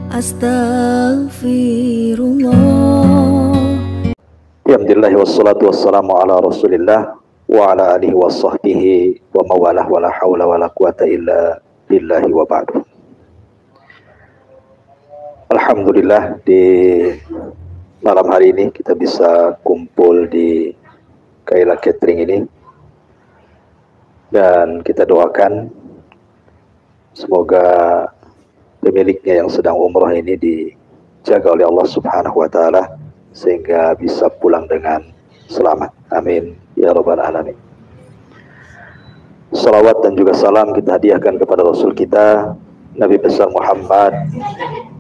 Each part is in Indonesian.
Astaghfirullah. Alhamdulillah wassalatu wassalamu ala Rasulillah wa ala alihi wa sahbihi wa mawalah wa la hawla wa la quwata illa billahi wa ba'du. Alhamdulillah, di malam hari ini kita bisa kumpul di Kaila Catering ini, dan kita doakan semoga pemiliknya yang sedang umroh ini dijaga oleh Allah Subhanahu wa Ta'ala sehingga bisa pulang dengan selamat. Amin ya rabbal alamin. Salawat dan juga salam kita hadiahkan kepada Rasul kita Nabi besar Muhammad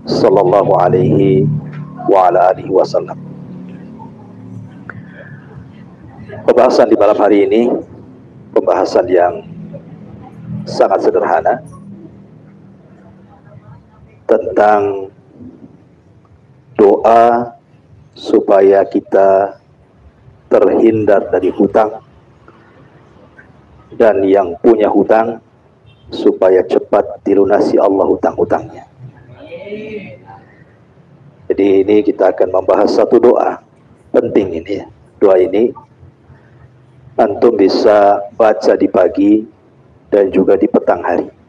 sallallahu alaihi wa ala alihi wasallam. Pembahasan di malam hari ini pembahasan yang sangat sederhana tentang doa supaya kita terhindar dari hutang, dan yang punya hutang supaya cepat dilunasi Allah hutang-hutangnya. Jadi ini kita akan membahas satu doa penting ini. Doa ini antum bisa baca di pagi dan juga di petang hari.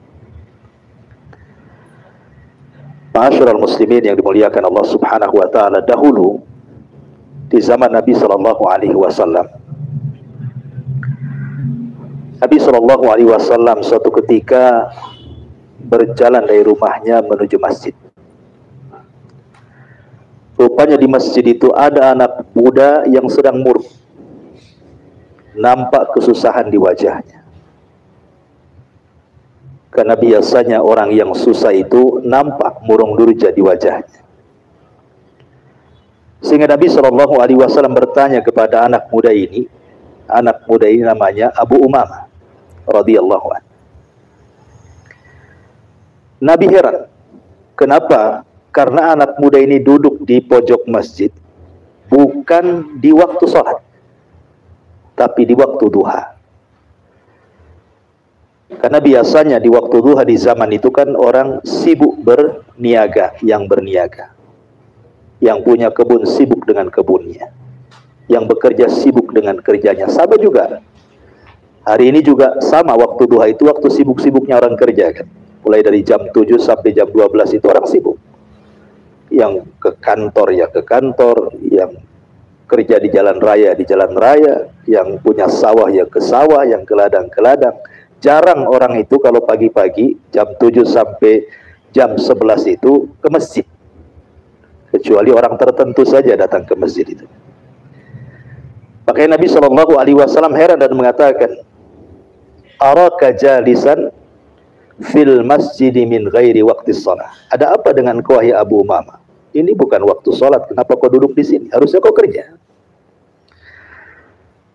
Ma'asyiral muslimin yang dimuliakan Allah Subhanahu wa Ta'ala, dahulu di zaman Nabi sallallahu alaihi wasallam, Nabi sallallahu alaihi wasallam suatu ketika berjalan dari rumahnya menuju masjid. Rupanya di masjid itu ada anak muda yang sedang murung. Nampak kesusahan di wajahnya. Karena biasanya orang yang susah itu nampak murung durja di wajahnya. Sehingga Nabi Shallallahu Alaihi Wasallam bertanya kepada anak muda ini namanya Abu Umamah radhiyallahu anhu. Nabi heran, kenapa? Karena anak muda ini duduk di pojok masjid bukan di waktu sholat, tapi di waktu duha. Karena biasanya di waktu duha di zaman itu kan orang sibuk berniaga, yang punya kebun sibuk dengan kebunnya, yang bekerja sibuk dengan kerjanya. Sama juga hari ini juga sama, waktu duha itu waktu sibuk-sibuknya orang kerja kan. Mulai dari jam 7 sampai jam 12 itu orang sibuk. Yang ke kantor ya ke kantor, yang kerja di jalan raya, yang punya sawah ya ke sawah, yang ke ladang ke ladang. Jarang orang itu kalau pagi-pagi jam 7 sampai jam 11 itu ke masjid. Kecuali orang tertentu saja datang ke masjid itu. Makanya Nabi Shallallahu Alaihi Wasallam heran dan mengatakan, araka jalisan fil masjid min ghairi waqti shalah. Ada apa dengan kau wahai Abu Umamah? Ini bukan waktu salat, kenapa kau duduk di sini? Harusnya kau kerja.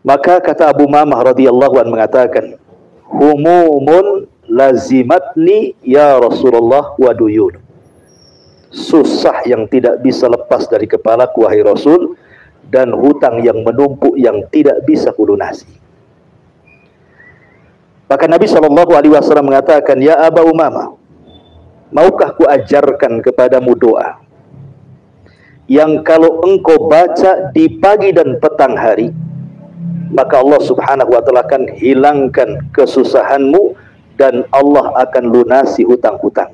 Maka kata Abu Umamah radhiyallahu anhu mengatakan, humumun lazimatni ya Rasulullah wa duyun. Susah yang tidak bisa lepas dari kepalaku wahai Rasul, dan hutang yang menumpuk yang tidak bisa kulunasi. Maka Nabi Shallallahu Alaihi Wasallam mengatakan, ya Aba Umamah, maukah ku ajarkan kepadamu doa yang kalau engkau baca di pagi dan petang hari, maka Allah Subhanahu wa Ta'ala akan hilangkan kesusahanmu dan Allah akan lunasi hutang-hutang.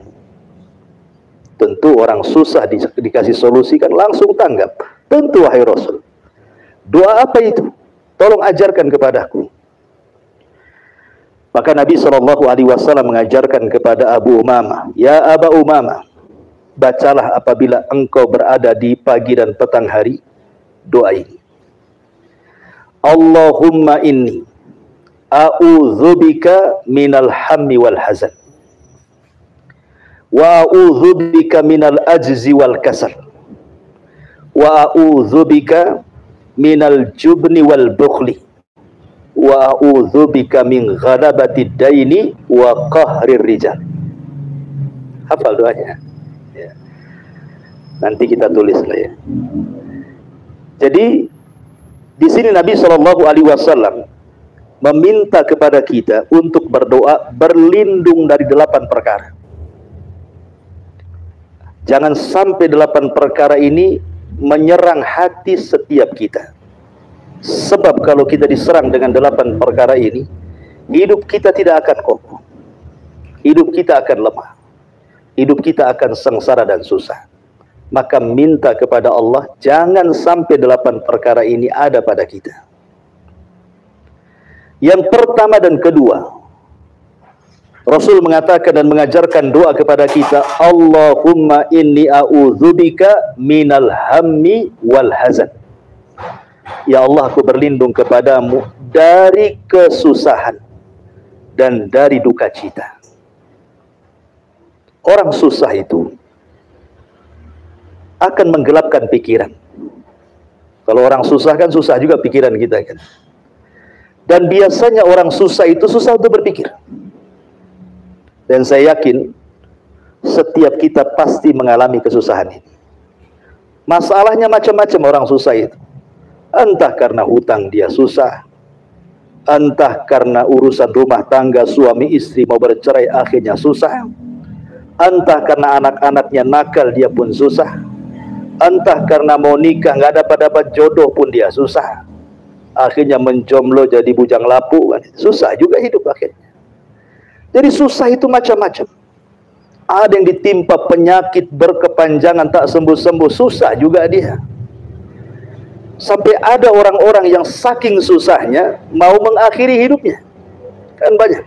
Tentu orang susah dikasih solusi kan langsung tanggap. Tentu wahai Rasul. Doa apa itu? Tolong ajarkan kepadaku. Maka Nabi Shallallahu Alaihi Wasallam mengajarkan kepada Abu Umamah, ya Aba Umamah, bacalah apabila engkau berada di pagi dan petang hari doa ini. Allahumma inni a'udzubika minal hammi wal hazan wa a'udzubika minal ajzi wal kasal wa a'udzubika minal jubni wal bukhli wa a'udzubika min ghalabatid daini wa qahrir rijal. Hafal doanya ya. Nanti kita tulis lah ya. Jadi di sini Nabi Shallallahu Alaihi Wasallam meminta kepada kita untuk berdoa berlindung dari 8 perkara. Jangan sampai 8 perkara ini menyerang hati setiap kita. Sebab kalau kita diserang dengan 8 perkara ini, hidup kita tidak akan kokoh. Hidup kita akan lemah. Hidup kita akan sengsara dan susah. Maka minta kepada Allah, jangan sampai 8 perkara ini ada pada kita. Yang pertama dan kedua, Rasul mengatakan dan mengajarkan doa kepada kita, Allahumma inni a'udzubika minal hammi wal hazan. Ya Allah, aku berlindung kepadamu dari kesusahan dan dari duka cita. Orang susah itu akan menggelapkan pikiran. Kalau orang susah kan susah juga pikiran kita kan. Dan biasanya orang susah itu susah untuk berpikir. Dan saya yakin setiap kita pasti mengalami kesusahan ini. Masalahnya macam-macam orang susah itu. Entah karena hutang dia susah, entah karena urusan rumah tangga suami istri mau bercerai akhirnya susah, entah karena anak-anaknya nakal dia pun susah, entah karena mau nikah nggak dapat jodoh pun dia susah, akhirnya menjomblo jadi bujang lapuk, susah juga hidup akhirnya. Jadi susah itu macam-macam. Ada yang ditimpa penyakit berkepanjangan tak sembuh-sembuh, susah juga dia. Sampai ada orang-orang yang saking susahnya mau mengakhiri hidupnya. Kan banyak.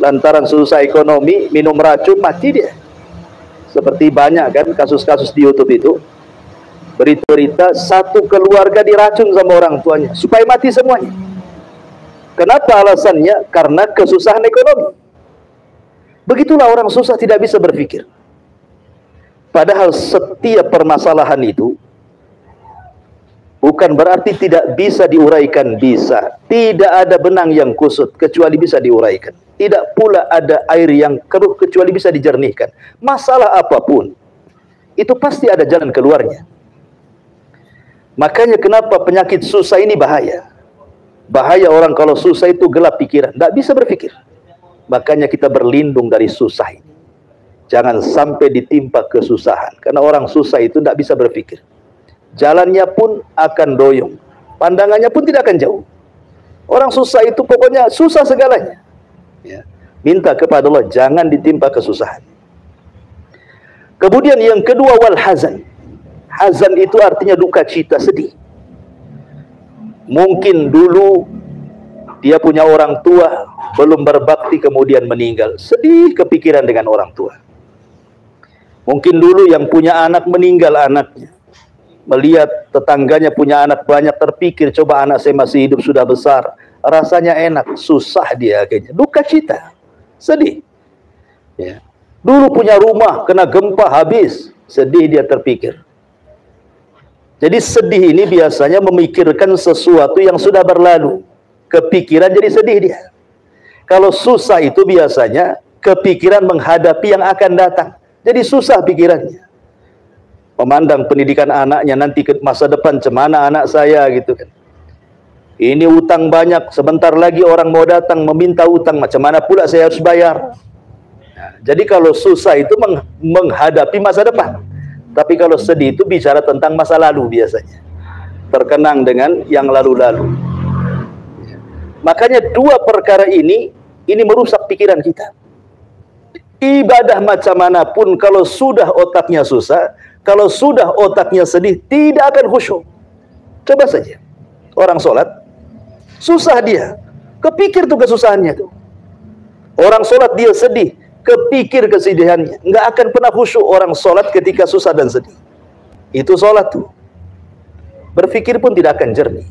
Lantaran susah ekonomi, minum racun, mati dia. Seperti banyak kan kasus-kasus di YouTube itu. Berita-berita satu keluarga diracun sama orang tuanya supaya mati semuanya. Kenapa alasannya? Karena kesusahan ekonomi. Begitulah orang susah tidak bisa berpikir. Padahal setiap permasalahan itu bukan berarti tidak bisa diuraikan, bisa. Tidak ada benang yang kusut kecuali bisa diuraikan. Tidak pula ada air yang keruh kecuali bisa dijernihkan. Masalah apapun itu pasti ada jalan keluarnya. Makanya kenapa penyakit susah ini bahaya. Bahaya orang kalau susah itu gelap pikiran, tidak bisa berpikir. Makanya kita berlindung dari susah ini. Jangan sampai ditimpa kesusahan. Karena orang susah itu tidak bisa berpikir. Jalannya pun akan doyong, pandangannya pun tidak akan jauh. Orang susah itu pokoknya susah segalanya ya. Minta kepada Allah jangan ditimpa kesusahan. Kemudian yang kedua, wal hazan. Hazan itu artinya duka cita, sedih. Mungkin dulu dia punya orang tua belum berbakti kemudian meninggal, sedih kepikiran dengan orang tua. Mungkin dulu yang punya anak meninggal anaknya, melihat tetangganya punya anak banyak, terpikir coba anak saya masih hidup sudah besar, rasanya enak, susah dia akhirnya, duka cita, sedih ya. Dulu punya rumah kena gempa habis, sedih dia terpikir. Jadi sedih ini biasanya memikirkan sesuatu yang sudah berlalu, kepikiran jadi sedih dia. Kalau susah itu biasanya kepikiran menghadapi yang akan datang, jadi susah pikirannya. Memandang pendidikan anaknya nanti ke masa depan, cemana anak saya gitu kan. Ini utang banyak, sebentar lagi orang mau datang meminta utang, macam mana pula saya harus bayar. Nah, jadi kalau susah itu menghadapi masa depan. Tapi kalau sedih itu bicara tentang masa lalu biasanya. Terkenang dengan yang lalu-lalu. Makanya dua perkara ini merusak pikiran kita. Ibadah macam manapun kalau sudah otaknya susah, kalau sudah otaknya sedih, tidak akan khusyuk. Coba saja. Orang sholat, susah dia. Kepikir tuh kesusahannya tuh. Orang sholat dia sedih, kepikir kesedihannya. Nggak akan pernah khusyuk orang sholat ketika susah dan sedih. Itu sholat tuh. Berpikir pun tidak akan jernih.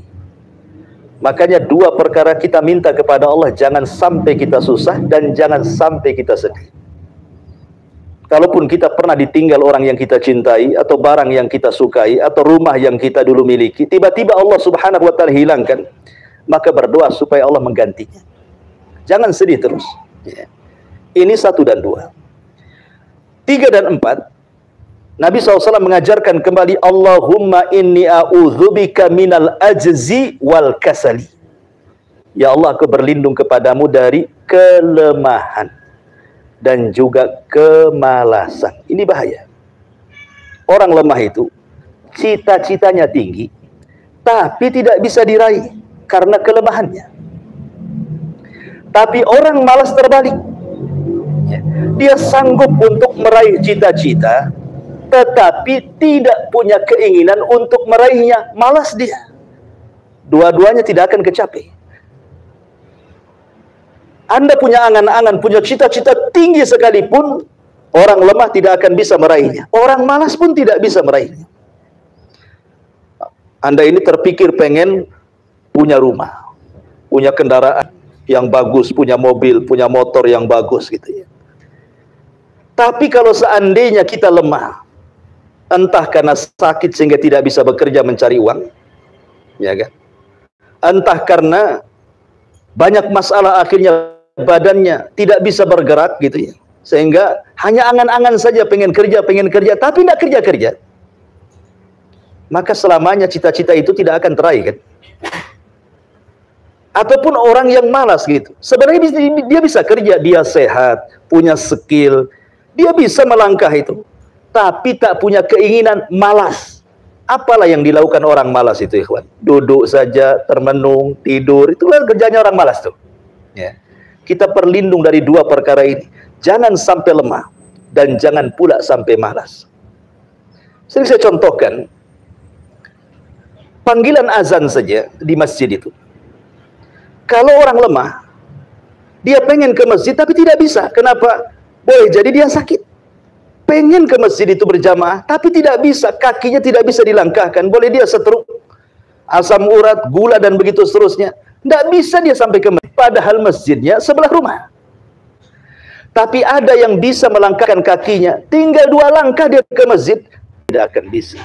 Makanya dua perkara kita minta kepada Allah, jangan sampai kita susah dan jangan sampai kita sedih. Kalaupun kita pernah ditinggal orang yang kita cintai, atau barang yang kita sukai, atau rumah yang kita dulu miliki, tiba-tiba Allah subhanahu wa ta'ala hilangkan, maka berdoa supaya Allah menggantinya. Jangan sedih terus ya. Ini 1 dan 2. 3 dan 4, Nabi SAW mengajarkan kembali, Allahumma inni a'udzubika minal ajzi wal kasali. Ya Allah, aku berlindung kepadamu dari kelemahan dan juga kemalasan. Ini bahaya. orang lemah itu cita-citanya tinggi, tapi tidak bisa diraih karena kelemahannya. Tapi orang malas terbalik. Dia sanggup untuk meraih cita-cita, tetapi tidak punya keinginan untuk meraihnya. Malas dia. Dua-duanya tidak akan kecapai. Anda punya angan-angan, punya cita-cita tinggi sekalipun, orang lemah tidak akan bisa meraihnya. Orang malas pun tidak bisa meraihnya. Anda ini terpikir pengen punya rumah, punya kendaraan yang bagus, punya mobil, punya motor yang bagus gitu ya. Tapi kalau seandainya kita lemah, entah karena sakit sehingga tidak bisa bekerja mencari uang, ya kan? Entah karena banyak masalah akhirnya badannya tidak bisa bergerak gitu ya, sehingga hanya angan-angan saja pengen kerja, tapi tidak kerja-kerja. Maka selamanya cita-cita itu tidak akan teraih kan? Ataupun orang yang malas gitu, sebenarnya dia bisa kerja, dia sehat, punya skill, dia bisa melangkah itu, tapi tak punya keinginan, malas. Apalah yang dilakukan orang malas itu, ikhwan? Duduk saja, termenung, tidur, itulah kerjanya orang malas tuh. Ya. Kita berlindung dari dua perkara ini. Jangan sampai lemah dan jangan pula sampai malas. Sering saya contohkan, panggilan azan saja di masjid itu. Kalau orang lemah, dia pengen ke masjid tapi tidak bisa. Kenapa? Boleh jadi dia sakit. Pengen ke masjid itu berjamaah, tapi tidak bisa. Kakinya tidak bisa dilangkahkan. Boleh dia stroke, asam urat, gula, dan begitu seterusnya. Tidak bisa dia sampai ke masjid. Padahal masjidnya sebelah rumah. Tapi ada yang bisa melangkahkan kakinya. Tinggal 2 langkah dia ke masjid. Tidak akan bisa.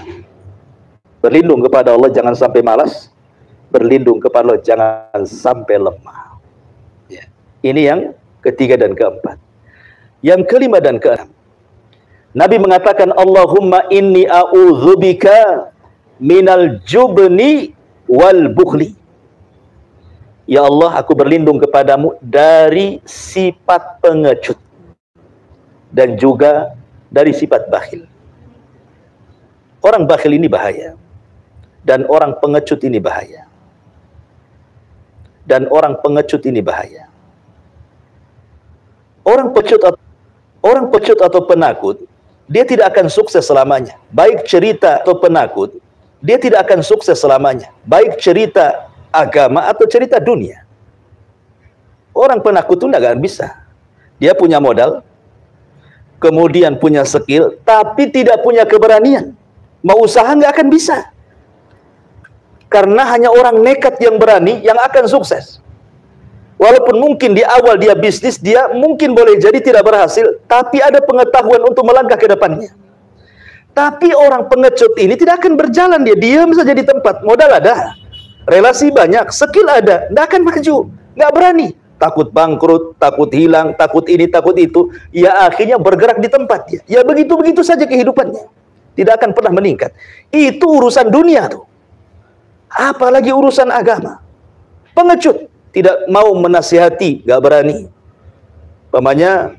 Berlindung kepada Allah, jangan sampai malas. Berlindung kepada Allah, jangan sampai lemah. Ya. Ini yang ketiga dan keempat. Yang kelima dan keenam, Nabi mengatakan, Allahumma inni a'udzubika minal jubni wal bukhli. Ya Allah, aku berlindung kepadamu dari sifat pengecut dan juga dari sifat bakhil. Orang bakhil ini bahaya, dan orang pengecut ini bahaya. Dan orang pengecut ini bahaya. Orang pecut atau penakut, dia tidak akan sukses selamanya. Baik cerita atau penakut, dia tidak akan sukses selamanya. Baik cerita agama atau cerita dunia. Orang penakut itu tidak akan bisa. Dia punya modal, kemudian punya skill, tapi tidak punya keberanian. Mau usaha nggak akan bisa. Karena hanya orang nekat yang berani yang akan sukses. Walaupun mungkin di awal dia bisnis, dia mungkin boleh jadi tidak berhasil, tapi ada pengetahuan untuk melangkah ke depannya. Tapi orang pengecut ini tidak akan berjalan, dia diam saja di tempat. Modal ada, relasi banyak, skill ada, tidak akan maju, nggak berani. Takut bangkrut, takut hilang, takut ini, takut itu. Ya akhirnya bergerak di tempatnya. Ya begitu-begitu saja kehidupannya. Tidak akan pernah meningkat. Itu urusan dunia tuh. Apalagi urusan agama. Pengecut, tidak mau menasihati, gak berani. Umpamanya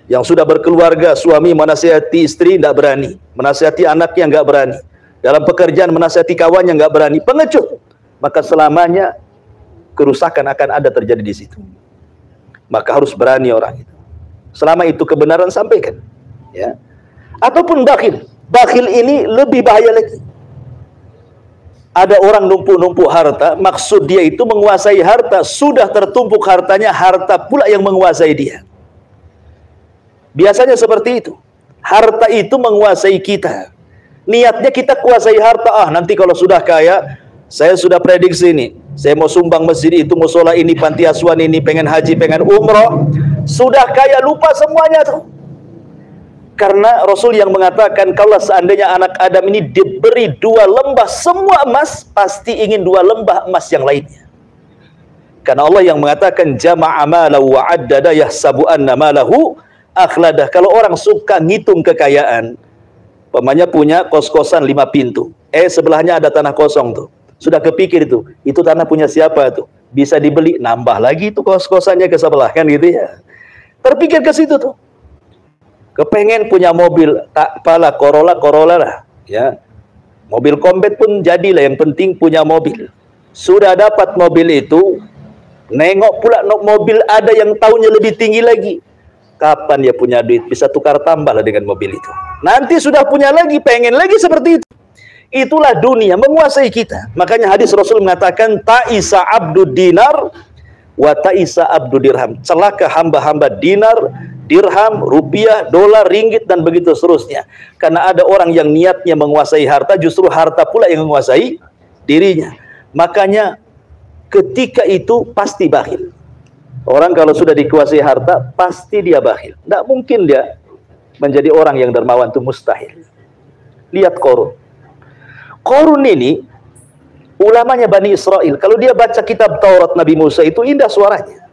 yang sudah berkeluarga, suami menasihati istri gak berani, menasihati anaknya gak berani, dalam pekerjaan menasihati kawannya gak berani. Pengecut, maka selamanya kerusakan akan ada terjadi di situ. Maka harus berani orang itu. Selama itu kebenaran sampaikan, ya. Ataupun bakhil. Bakhil ini lebih bahaya lagi. Ada orang numpuk-numpuk harta, maksud dia itu menguasai harta, sudah tertumpuk hartanya, harta pula yang menguasai dia. Biasanya seperti itu. Harta itu menguasai kita. Niatnya kita kuasai harta, nanti kalau sudah kaya, saya sudah prediksi ini, saya mau sumbang masjid itu, musola ini, panti asuhan ini, pengen haji, pengen umroh, sudah kaya lupa semuanya tuh. Karena Rasul yang mengatakan, kalau seandainya anak Adam ini diberi 2 lembah semua emas, pasti ingin 2 lembah emas yang lainnya. Karena Allah yang mengatakan, jama'a malahu wa addada yahsabu anna malahu akhladah. Kalau orang suka ngitung kekayaan, umpamanya punya kos-kosan 5 pintu, sebelahnya ada tanah kosong tuh. Sudah kepikir itu tanah punya siapa tuh? Bisa dibeli, nambah lagi tuh kos-kosannya ke sebelah, kan gitu ya. Terpikir ke situ tuh. Kepengen punya mobil, tak pala Corolla lah. Ya, mobil kompet pun jadilah, yang penting punya mobil. Sudah dapat mobil itu, nengok pula mobil ada yang tahunnya lebih tinggi lagi. Kapan dia punya duit? Bisa tukar tambah lah dengan mobil itu. Nanti sudah punya lagi, pengen lagi seperti itu. Itulah dunia menguasai kita. Makanya hadis Rasul mengatakan, ta'isa abdu dinar wa ta'isa abdu dirham. Celaka hamba-hamba dinar, dirham, rupiah, dolar, ringgit, dan begitu seterusnya. Karena ada orang yang niatnya menguasai harta, justru harta pula yang menguasai dirinya. Makanya ketika itu pasti bakhil. Orang kalau sudah dikuasai harta, pasti dia bakhil. Tidak mungkin dia menjadi orang yang dermawan, itu mustahil. Lihat Qarun. Qarun ini ulamanya Bani Israel. Kalau dia baca kitab Taurat Nabi Musa itu indah suaranya.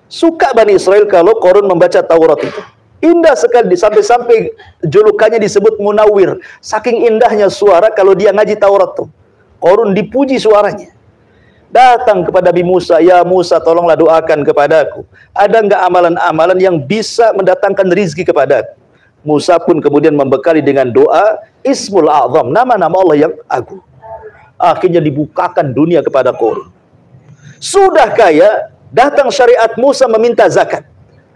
Suka Bani Israel kalau Qarun membaca Taurat itu. Indah sekali, sampai-sampai julukannya disebut Munawwir. Saking indahnya suara kalau dia ngaji Taurat tuh. Qarun dipuji suaranya. Datang kepada Nabi Musa, ya Musa tolonglah doakan kepadaku. Ada enggak amalan-amalan yang bisa mendatangkan rizki kepadaku? Musa pun kemudian membekali dengan doa Ismul A'zam, nama-nama Allah yang agung. Akhirnya dibukakan dunia kepada Qarun. Sudah kaya, datang syariat Musa meminta zakat.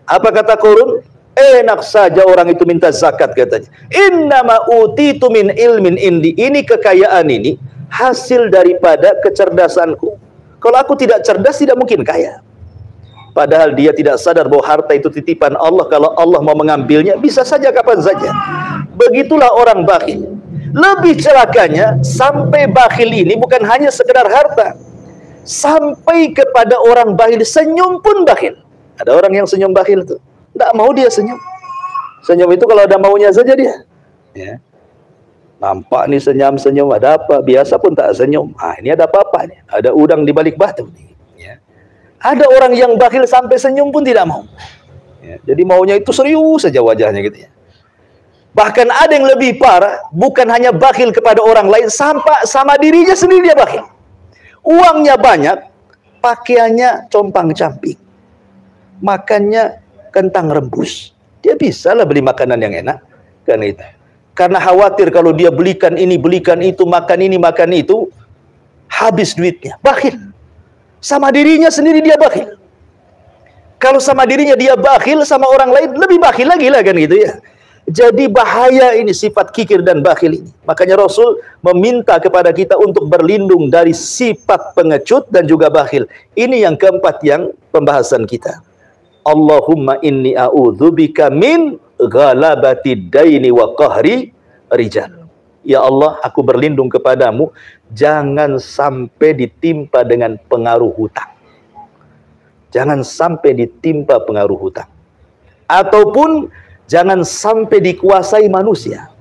Apa kata Qarun? Enak saja orang itu minta zakat katanya. Innama utitu min ilmin indi. Ini kekayaan ini hasil daripada kecerdasanku. Kalau aku tidak cerdas, tidak mungkin kaya. Padahal dia tidak sadar bahwa harta itu titipan Allah. Kalau Allah mau mengambilnya, bisa saja kapan saja. Begitulah orang bakhil. Lebih celakanya, sampai bakhil ini bukan hanya sekedar harta. Sampai kepada orang bakhil, senyum pun bakhil. Ada orang yang senyum bakhil tuh. Tidak mau dia senyum. Senyum itu kalau ada maunya saja dia. Ya. Nampak nih senyum-senyum, ada apa? Biasa pun tak senyum. Ah, ini ada apa-apa nih? Ada udang di balik batu nih. Ada orang yang bakhil sampai senyum pun tidak mau. Ya, jadi maunya itu serius saja wajahnya gitu ya. Bahkan ada yang lebih parah, bukan hanya bakhil kepada orang lain, sampai sama dirinya sendiri dia bakhil. Uangnya banyak, pakaiannya compang-camping. Makannya kentang rebus. Dia bisa lah beli makanan yang enak. Kan itu. Karena khawatir kalau dia belikan ini, belikan itu, makan ini, makan itu, habis duitnya. Bakhil. Sama dirinya sendiri dia bakhil. Kalau sama dirinya dia bakhil, sama orang lain lebih bakhil lagi lah kan gitu ya. Jadi bahaya ini sifat kikir dan bakhil ini. Makanya Rasul meminta kepada kita untuk berlindung dari sifat pengecut dan juga bakhil. Ini yang keempat yang pembahasan kita. Allahumma inni a'udzubika min ghalabati daini wa qahri rijal. Ya Allah, aku berlindung kepadamu, jangan sampai ditimpa dengan pengaruh hutang. Jangan sampai ditimpa pengaruh hutang. Ataupun jangan sampai dikuasai manusia.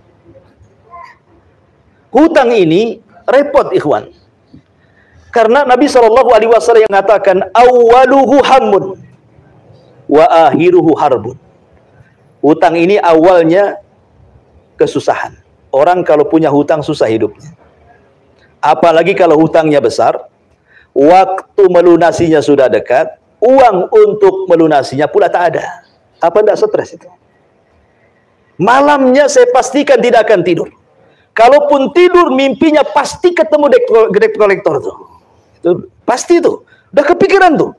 Hutang ini repot ikhwan. Karena Nabi SAW yang mengatakan, awwaluhu hammun, wa akhiruhu harbun. Hutang ini awalnya kesusahan. Orang kalau punya hutang susah hidupnya. Apalagi kalau hutangnya besar, waktu melunasinya sudah dekat, uang untuk melunasinya pula tak ada. Apa enggak stres itu? Malamnya saya pastikan tidak akan tidur. Kalaupun tidur, mimpinya pasti ketemu debt collector tuh. Itu pasti tuh. Udah kepikiran tuh.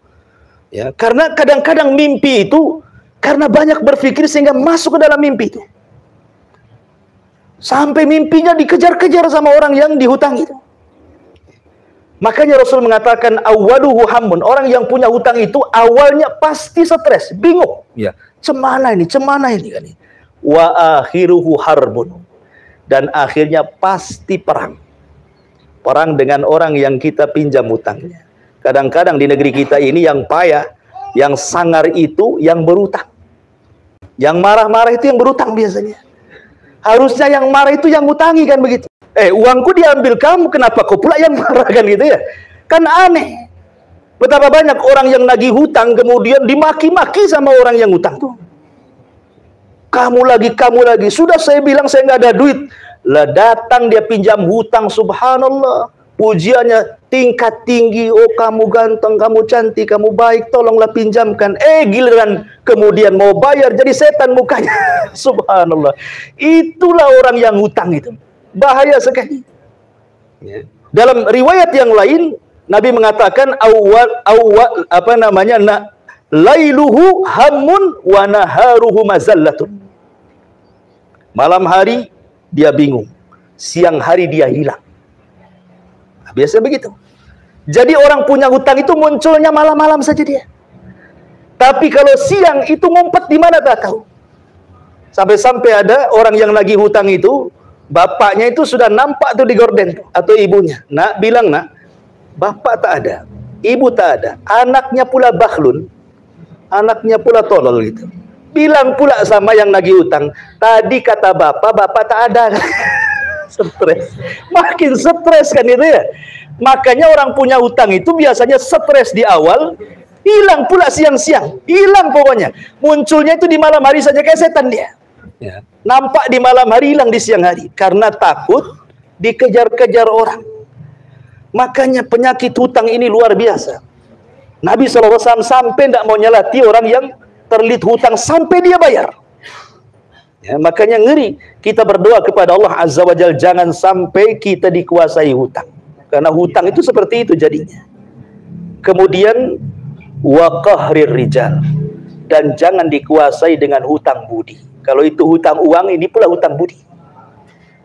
Ya, karena kadang-kadang mimpi itu karena banyak berpikir sehingga masuk ke dalam mimpi itu. Sampai mimpinya dikejar-kejar sama orang yang dihutangi. Makanya Rasul mengatakan awwaluhu hammun. Orang yang punya hutang itu awalnya pasti stres, bingung. Ya, cemana ini kan ini. Wa akhiruhu harbun. Dan akhirnya pasti perang. Perang dengan orang yang kita pinjam hutangnya. Kadang-kadang di negeri kita ini yang payah, yang sangar itu yang berutang. Yang marah-marah itu yang berutang biasanya. Harusnya yang marah itu yang ngutangi kan begitu. Uangku diambil kamu, kenapa kau pula yang marah kan gitu ya. Kan aneh. Betapa banyak orang yang nagih hutang kemudian dimaki-maki sama orang yang hutang tuh. Kamu lagi. Sudah saya bilang saya nggak ada duit. Lah datang dia pinjam hutang, subhanallah. Pujiannya tingkat tinggi. Oh kamu ganteng, kamu cantik, kamu baik, tolonglah pinjamkan. Giliran kemudian mau bayar jadi setan mukanya. Subhanallah. Itulah orang yang hutang itu. bahaya sekali. Ya. Dalam riwayat yang lain, Nabi mengatakan lailuhu hammun wa naharuhu mazallatun. Malam hari dia bingung, siang hari dia hilang. Nah, biasanya begitu. Jadi orang punya hutang itu munculnya malam-malam saja dia. Tapi kalau siang itu ngumpet di mana tak tahu. Sampai-sampai ada orang yang lagi hutang itu, bapaknya itu sudah nampak tuh di gorden atau ibunya. Nak bilang, nak, bapak tak ada, ibu tak ada, anaknya pula bakhlun, anaknya pula tolol gitu. Bilang pula sama yang lagi hutang, tadi kata bapak tak ada. Stres, makin stres kan itu ya. Makanya orang punya hutang itu biasanya stres di awal, hilang pula siang-siang, hilang pokoknya. Munculnya itu di malam hari saja kayak setan dia. Ya. Nampak di malam hari, hilang di siang hari. Karena takut dikejar-kejar orang. Makanya penyakit hutang ini luar biasa. Nabi SAW sampai tidak mau nyelati orang yang terlilit hutang sampai dia bayar. Ya, makanya ngeri. Kita berdoa kepada Allah Azza wa Jalla, jangan sampai kita dikuasai hutang. Karena hutang itu seperti itu jadinya. Kemudian wa qahrir rijal, dan jangan dikuasai dengan hutang budi. Kalau itu hutang uang, ini pula hutang budi.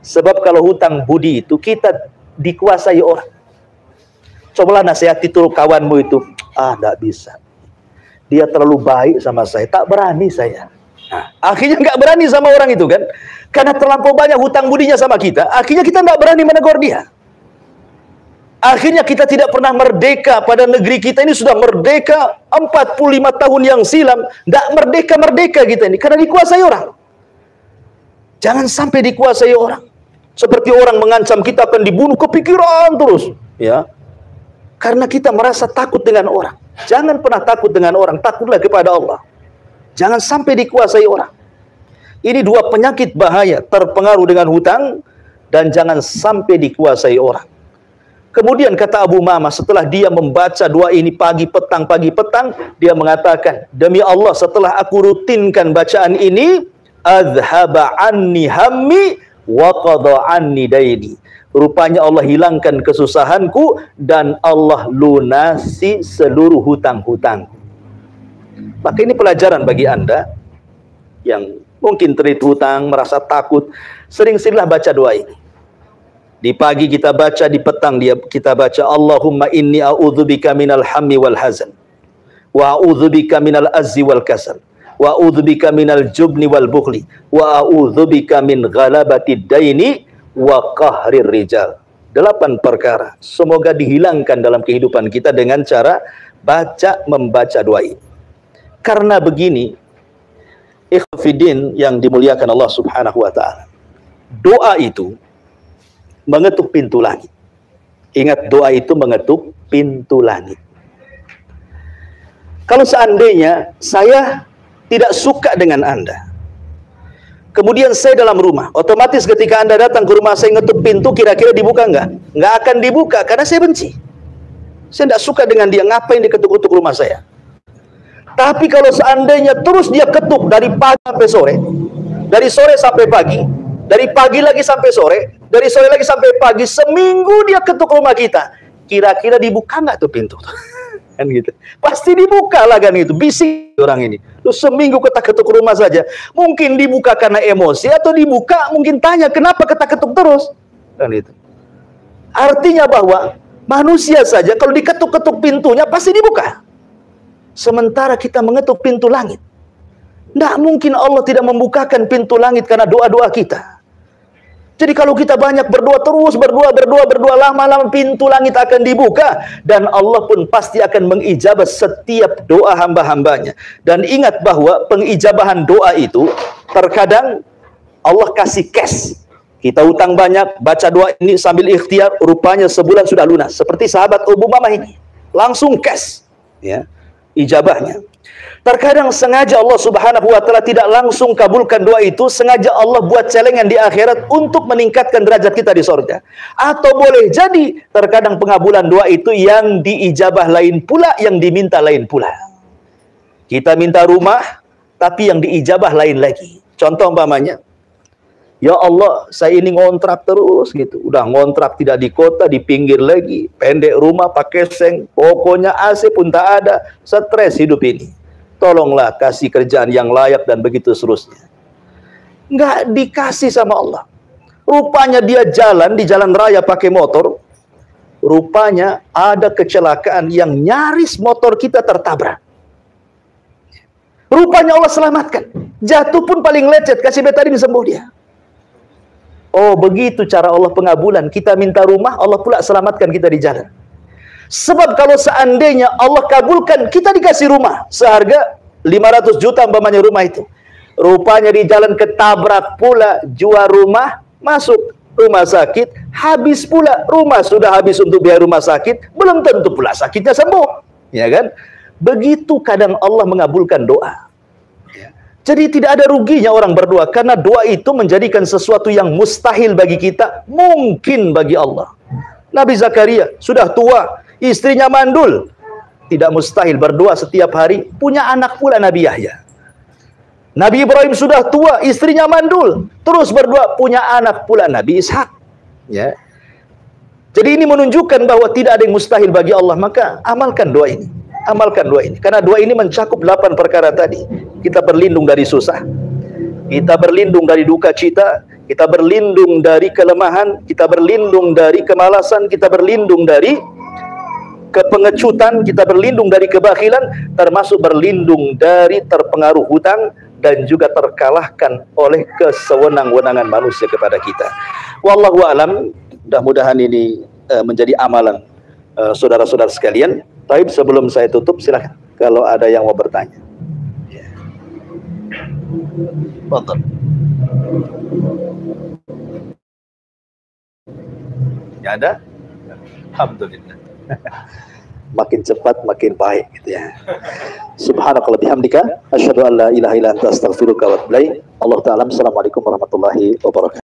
Sebab kalau hutang budi itu kita dikuasai orang. Cobalah nasihati tuh kawanmu itu, tidak bisa. Dia terlalu baik sama saya, tak berani saya. Nah, akhirnya nggak berani sama orang itu kan, karena terlampau banyak hutang budinya sama kita. Akhirnya kita nggak berani menegur dia. Akhirnya kita tidak pernah merdeka. Pada negeri kita ini sudah merdeka 45 tahun yang silam. Tidak merdeka-merdeka kita ini. Karena dikuasai orang. Jangan sampai dikuasai orang. Seperti orang mengancam kita akan dibunuh, kepikiran terus. Ya. Karena kita merasa takut dengan orang. Jangan pernah takut dengan orang. Takutlah kepada Allah. Jangan sampai dikuasai orang. Ini dua penyakit bahaya. Terpengaruh dengan hutang. Dan jangan sampai dikuasai orang. Kemudian kata Abu Mama, setelah dia membaca doa ini pagi petang, dia mengatakan, demi Allah setelah aku rutinkan bacaan ini, azhaba anni hammi wa qada anni daini. Rupanya Allah hilangkan kesusahanku dan Allah lunasi seluruh hutang-hutangku. Maka ini pelajaran bagi Anda yang mungkin terlilit hutang, merasa takut, sering-seringlah baca doa ini. Di pagi kita baca, di petang kita baca, Allahumma inni a'udzubika minal hammi wal hazan, wa a'udzubika minal azzi wal kasal, wa a'udzubika minal jubni wal bukhli, wa a'udzubika min ghalabati daini wa qahrir rijal. 8 perkara. Semoga dihilangkan dalam kehidupan kita dengan cara membaca doa ini. Karena begini, ikhwafidin yang dimuliakan Allah Subhanahu wa ta'ala, doa itu mengetuk pintu langit. Ingat, doa itu mengetuk pintu langit. Kalau seandainya saya tidak suka dengan Anda, kemudian saya dalam rumah, otomatis ketika Anda datang ke rumah saya ngetuk pintu, kira-kira dibuka nggak? Nggak akan dibuka, karena saya benci. Saya tidak suka dengan dia, ngapain diketuk-ketuk rumah saya. Tapi kalau seandainya terus dia ketuk dari pagi sampai sore, dari sore sampai pagi, dari pagi lagi sampai sore, dari sore lagi sampai pagi, seminggu dia ketuk rumah kita, kira-kira dibuka nggak tuh pintu? Kan gitu. Pasti dibuka lah kan itu. Bisik orang ini. Terus seminggu ketuk rumah saja. Mungkin dibuka karena emosi, atau dibuka mungkin tanya kenapa ketuk terus. Kan itu. Artinya bahwa manusia saja kalau diketuk-ketuk pintunya pasti dibuka. Sementara kita mengetuk pintu langit. Tidak mungkin Allah tidak membukakan pintu langit karena doa-doa kita. Jadi kalau kita banyak berdoa, terus berdoa, lama-lama pintu langit akan dibuka. Dan Allah pun pasti akan mengijabah setiap doa hamba-hambanya. Dan ingat bahwa pengijabahan doa itu, terkadang Allah kasih cash. Kita utang banyak, baca doa ini sambil ikhtiar, rupanya sebulan sudah lunas. Seperti sahabat Abu Mamah ini. Langsung cash. Ya, ijabahnya. Terkadang sengaja Allah Subhanahu wa ta'ala tidak langsung kabulkan doa itu, sengaja Allah buat celengan di akhirat untuk meningkatkan derajat kita di surga. Atau boleh jadi terkadang pengabulan doa itu yang diijabah lain pula, yang diminta lain pula. Kita minta rumah, tapi yang diijabah lain lagi. Contoh umpamanya, Ya Allah, saya ini ngontrak terus gitu. Udah ngontrak tidak di kota, di pinggir lagi. Pendek rumah, pakai seng. Pokoknya AC pun tak ada. Stres hidup ini. Tolonglah kasih kerjaan yang layak dan begitu seterusnya. Nggak dikasih sama Allah. Rupanya dia jalan di jalan raya pakai motor. Rupanya ada kecelakaan yang nyaris motor kita tertabrak. Rupanya Allah selamatkan. Jatuh pun paling lecet, kasih betadin sembuh dia. Oh, begitu cara Allah pengabulan. Kita minta rumah, Allah pula selamatkan kita di jalan. Sebab kalau seandainya Allah kabulkan, kita dikasih rumah seharga 500 juta umpamanya rumah itu. Rupanya di jalan ketabrak pula, jual rumah, masuk rumah sakit, habis pula rumah sudah habis untuk biaya rumah sakit, belum tentu pula sakitnya sembuh. Ya kan? Begitu kadang Allah mengabulkan doa. Jadi tidak ada ruginya orang berdoa, karena doa itu menjadikan sesuatu yang mustahil bagi kita, mungkin bagi Allah. Nabi Zakaria sudah tua, istrinya mandul. Tidak mustahil berdoa setiap hari, punya anak pula Nabi Yahya. Nabi Ibrahim sudah tua, istrinya mandul, terus berdoa, punya anak pula Nabi Ishak. Ya. Jadi ini menunjukkan bahwa tidak ada yang mustahil bagi Allah, maka amalkan doa ini. Amalkan doa ini, karena doa ini mencakup 8 perkara tadi. Kita berlindung dari susah, kita berlindung dari duka cita, kita berlindung dari kelemahan, kita berlindung dari kemalasan, kita berlindung dari kepengecutan, kita berlindung dari kebakhilan, termasuk berlindung dari terpengaruh hutang dan juga terkalahkan oleh kesewenang-wenangan manusia kepada kita. Wallahu a'lam. Mudah-mudahan ini menjadi amalan saudara-saudara sekalian. Baik, sebelum saya tutup, silakan kalau ada yang mau bertanya. Betul. Ya ada? Alhamdulillah. Makin cepat makin baik gitu ya. Subhanakallah bihamdika asyhadu an la ilaha illa anta astaghfiruka wa atubu ilaik. Allah taala. Assalamualaikum warahmatullahi wabarakatuh.